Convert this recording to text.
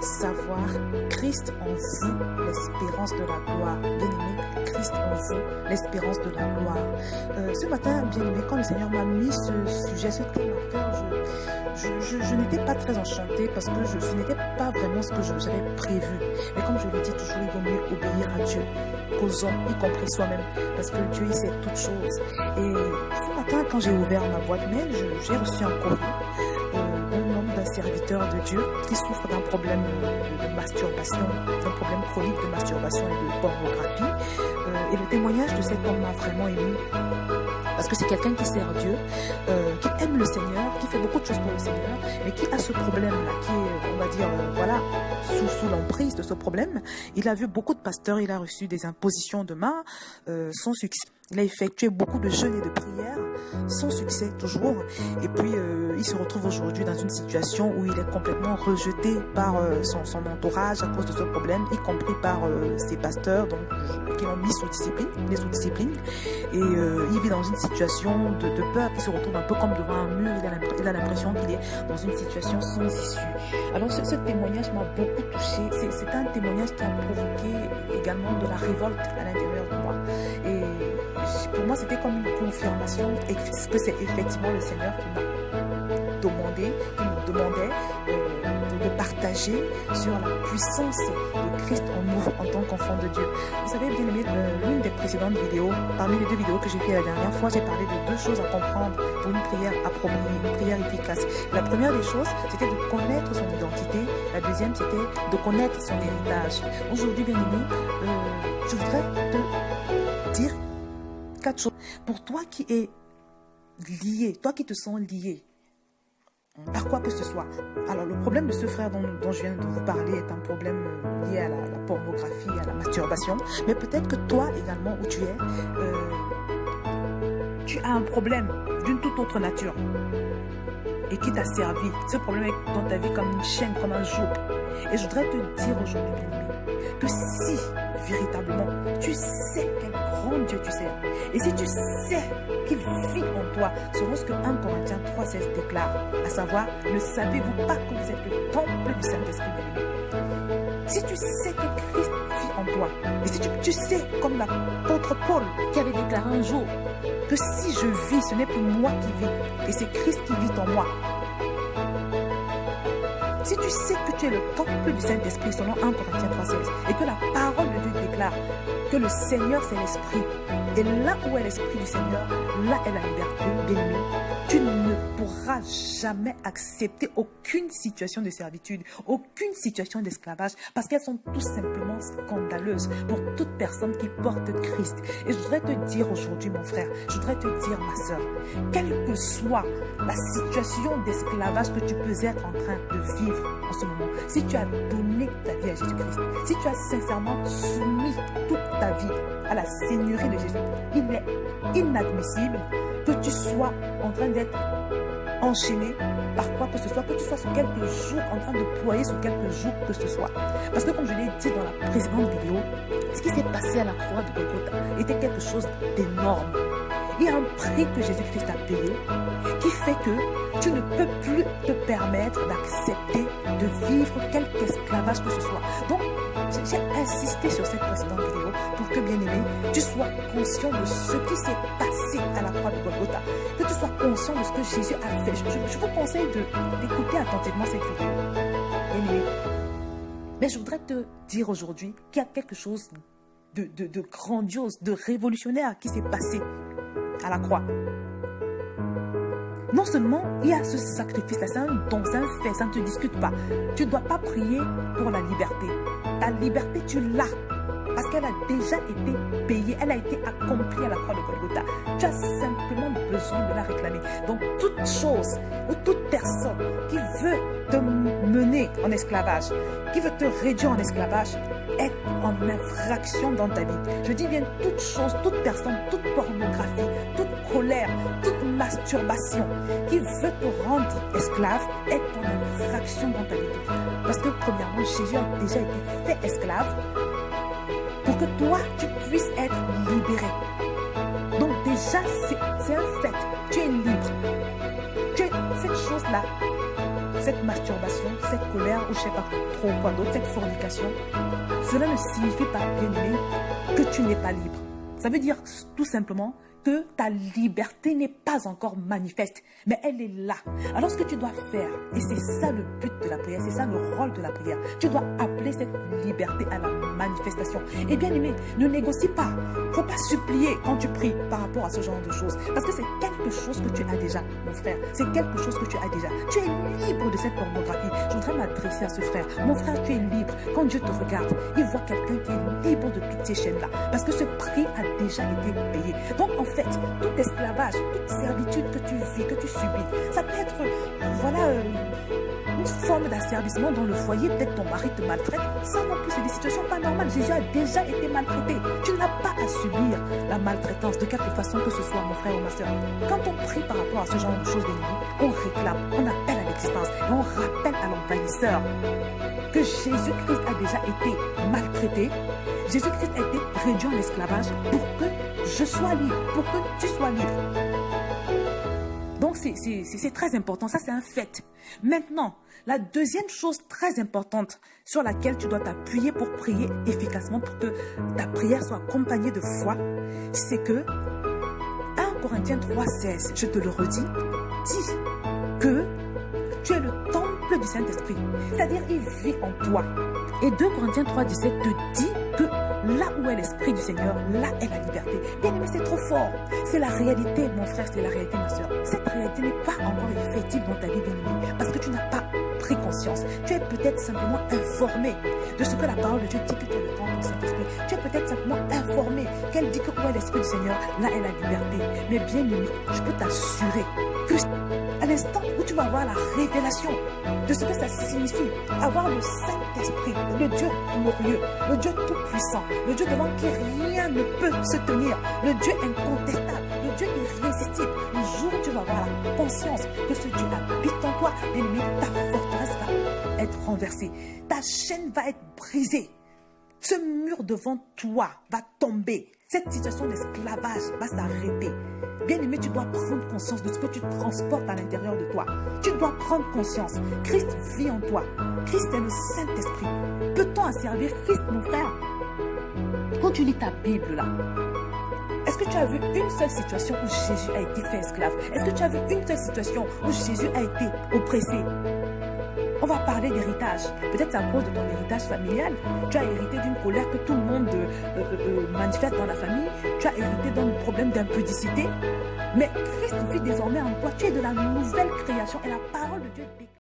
savoir Christ en vous, l'espérance de la gloire. Bien-aimé, Christ en vous, l'espérance de la gloire. Ce matin, bien-aimé, quand le Seigneur m'a mis ce sujet, ce thème à cœur, je n'étais pas très enchantée parce que ce n'était pas vraiment ce que j'avais prévu. Mais comme je le dis toujours, il vaut mieux obéir à Dieu qu'aux hommes, y compris soi-même, parce que Dieu, il sait toutes choses. Et ce matin, quand j'ai ouvert ma boîte mail, j'ai reçu un courrier d'un serviteur de Dieu qui souffre d'un problème de masturbation, d'un problème chronique de masturbation et de pornographie. Et le témoignage de cet homme m'a vraiment ému. Parce que c'est quelqu'un qui sert Dieu, qui aime le Seigneur, qui fait beaucoup de choses pour le Seigneur, mais qui a ce problème-là, qui est, on va dire, sous l'emprise de ce problème. Il a vu beaucoup de pasteurs, il a reçu des impositions de main, sans succès. Il a effectué beaucoup de jeûnes et de prières, sans succès toujours. Et puis, il se retrouve aujourd'hui dans une situation où il est complètement rejeté par son entourage à cause de ce problème, y compris par ses pasteurs, donc, qui l'ont mis sous discipline. Et il vit dans une situation de peur, qui se retrouve un peu comme devant un mur. Il a l'impression qu'il est dans une situation sans issue. Alors, ce témoignage m'a beaucoup touchée. C'est un témoignage qui a provoqué également de la révolte à l'intérieur de moi. Et pour moi, c'était comme une confirmation que c'est effectivement le Seigneur qui me demandait de partager sur la puissance de Christ en nous en tant qu'enfant de Dieu. Vous savez, bien aimé, l'une des précédentes vidéos, parmi les 2 vidéos que j'ai fait la dernière fois, j'ai parlé de 2 choses à comprendre pour une prière appropriée, une prière efficace. La première des choses, c'était de connaître son identité. La deuxième, c'était de connaître son héritage. Aujourd'hui, bien aimé, je voudrais te dire 4 choses. Pour toi qui es lié, toi qui te sens lié, par quoi que ce soit. Alors, le problème de ce frère dont je viens de vous parler est un problème lié à la pornographie, à la masturbation. Mais peut-être que toi également, où tu es, tu as un problème d'une toute autre nature et qui t'a servi. Ce problème est dans ta vie comme une chaîne, comme un joug. Et je voudrais te dire aujourd'hui, bien-aimé, que si véritablement tu sais quel grand Dieu tu sers, et si tu sais qu'il vit en toi, selon ce que 1 Corinthiens 3,16 déclare, à savoir, ne savez-vous pas que vous êtes le temple du Saint-Esprit, bien-aimé? Si tu sais que Christ vit en toi, et si tu sais, comme l'apôtre Paul qui avait déclaré un jour, que si je vis, ce n'est plus moi qui vis, et c'est Christ qui vit en moi. Si tu sais que tu es le temple du Saint-Esprit selon 1 Corinthiens 3,16 et que la parole de Dieu déclare que le Seigneur c'est l'Esprit, et là où est l'Esprit du Seigneur, là est la liberté, bien-aimé, tu ne pourras jamais accepter aucune situation de servitude, aucune situation d'esclavage, parce qu'elles sont tout simplement scandaleuses pour toute personne qui porte Christ. Et je voudrais te dire aujourd'hui, mon frère, je voudrais te dire, ma soeur, quelle que soit la situation d'esclavage que tu peux être en train de vivre en ce moment, si tu as donné ta vie à Jésus-Christ, si tu as sincèrement soumis toute ta vie à la Seigneurie de Jésus, il est inadmissible que tu sois en train d'être enchaîné par quoi que ce soit, que tu sois sur quelques jours en train de ployer sur quelques jours que ce soit. Parce que comme je l'ai dit dans la précédente vidéo, ce qui s'est passé à la croix de Golgotha était quelque chose d'énorme. Il y a un prix que Jésus-Christ a payé qui fait que tu ne peux plus te permettre d'accepter de vivre quelque esclavage que ce soit. Donc, j'ai insisté sur cette précédente vidéo pour que, bien aimé, tu sois conscient de ce qui s'est passé à la croix de Golgotha. Que tu sois conscient de ce que Jésus a fait. Je vous conseille d'écouter attentivement cette vidéo. Bien aimé. Mais je voudrais te dire aujourd'hui qu'il y a quelque chose de grandiose, de révolutionnaire qui s'est passé à la croix. Non seulement il y a ce sacrifice-là, c'est un don, c'est un fait, ça ne te discute pas. Tu ne dois pas prier pour la liberté. Ta liberté, tu l'as. Parce qu'elle a déjà été payée, elle a été accomplie à la croix de Golgotha. Tu as simplement besoin de la réclamer. Donc, toute chose ou toute personne qui veut te mener en esclavage, qui veut te réduire en esclavage, est en infraction dans ta vie. Je dis bien toute chose, toute personne, toute pornographie, toute colère, toute masturbation qui veut te rendre esclave est en infraction dans ta vie. Parce que premièrement, Jésus a déjà été fait esclave pour que toi, tu puisses être libéré. Donc déjà, c'est un fait. Tu es libre. Cette chose-là cette masturbation, cette colère, ou je ne sais pas trop quoi d'autre, cette fornication, cela ne signifie pas, bien-aimé, que tu n'es pas libre. Ça veut dire tout simplement que ta liberté n'est pas encore manifeste, mais elle est là. Alors ce que tu dois faire, et c'est ça le but de la prière, c'est ça le rôle de la prière, tu dois appeler cette liberté à la manifestation. Et bien aimé, ne négocie pas. Il ne faut pas supplier quand tu pries par rapport à ce genre de choses, parce que c'est quelque chose que tu as déjà, mon frère. C'est quelque chose que tu as déjà. Tu es libre de cette pornographie. Je voudrais m'adresser à ce frère. Mon frère, tu es libre. Quand Dieu te regarde, il voit quelqu'un qui est libre de toutes ces chaînes-là, parce que ce prix a déjà été payé. Donc en fait, tout esclavage, toute servitude que tu vis, que tu subis, ça peut être, une forme d'asservissement dans le foyer. Peut-être ton mari te maltraite. Ça non plus, c'est des situations pas normales. Jésus a déjà été maltraité. Tu n'as pas à subir la maltraitance de quelque façon que ce soit, mon frère ou ma soeur. Quand on prie par rapport à ce genre de choses, on réclame, on appelle à l'existence et on rappelle à l'envahisseur que Jésus-Christ a déjà été maltraité. Jésus-Christ a été réduit en esclavage pour que je sois libre, pour que tu sois libre. Donc c'est très important, ça c'est un fait. Maintenant, la deuxième chose très importante sur laquelle tu dois t'appuyer pour prier efficacement, pour que ta prière soit accompagnée de foi, c'est que 1 Corinthiens 3,16, je te le redis, dit que tu es le temple du Saint-Esprit, c'est-à-dire il vit en toi. Et 2 Corinthiens 3,17 te dit que là où est l'Esprit du Seigneur, là est la liberté. Bien aimé, c'est trop fort. C'est la réalité, mon frère, c'est la réalité, ma soeur. Cette réalité n'est pas encore effective dans ta vie, bien aimé, parce que tu n'as pas pris conscience. Tu es peut-être simplement informé de ce que la parole de Dieu dit que tu es le temple du Saint-Esprit. Tu es peut-être simplement informé qu'elle dit que où est l'Esprit du Seigneur, là est la liberté. Mais bien aimé, je peux t'assurer que à l'instant où tu vas avoir la révélation de ce que ça signifie, avoir le Saint-Esprit, le Dieu glorieux, le Dieu tout-puissant, le Dieu devant qui rien ne peut se tenir, le Dieu incontestable, le Dieu irrésistible. Le jour où tu vas avoir la conscience que ce Dieu habite en toi, bien-aimé, ta forteresse va être renversée, ta chaîne va être brisée, ce mur devant toi va tomber, cette situation d'esclavage va s'arrêter. Bien-aimé, tu dois prendre conscience de ce que tu transportes à l'intérieur de toi. Tu dois prendre conscience. Christ vit en toi. Christ est le Saint-Esprit. Peut-on asservir Christ, mon frère? Quand tu lis ta Bible là, est-ce que tu as vu une seule situation où Jésus a été fait esclave? Est-ce que tu as vu une seule situation où Jésus a été oppressé? On va parler d'héritage. Peut-être c'est à cause de ton héritage familial. Tu as hérité d'une colère que tout le monde manifeste dans la famille. Tu as hérité d'un problème d'impudicité. Mais Christ vit désormais en toi. Tu es de la nouvelle création et la parole de Dieu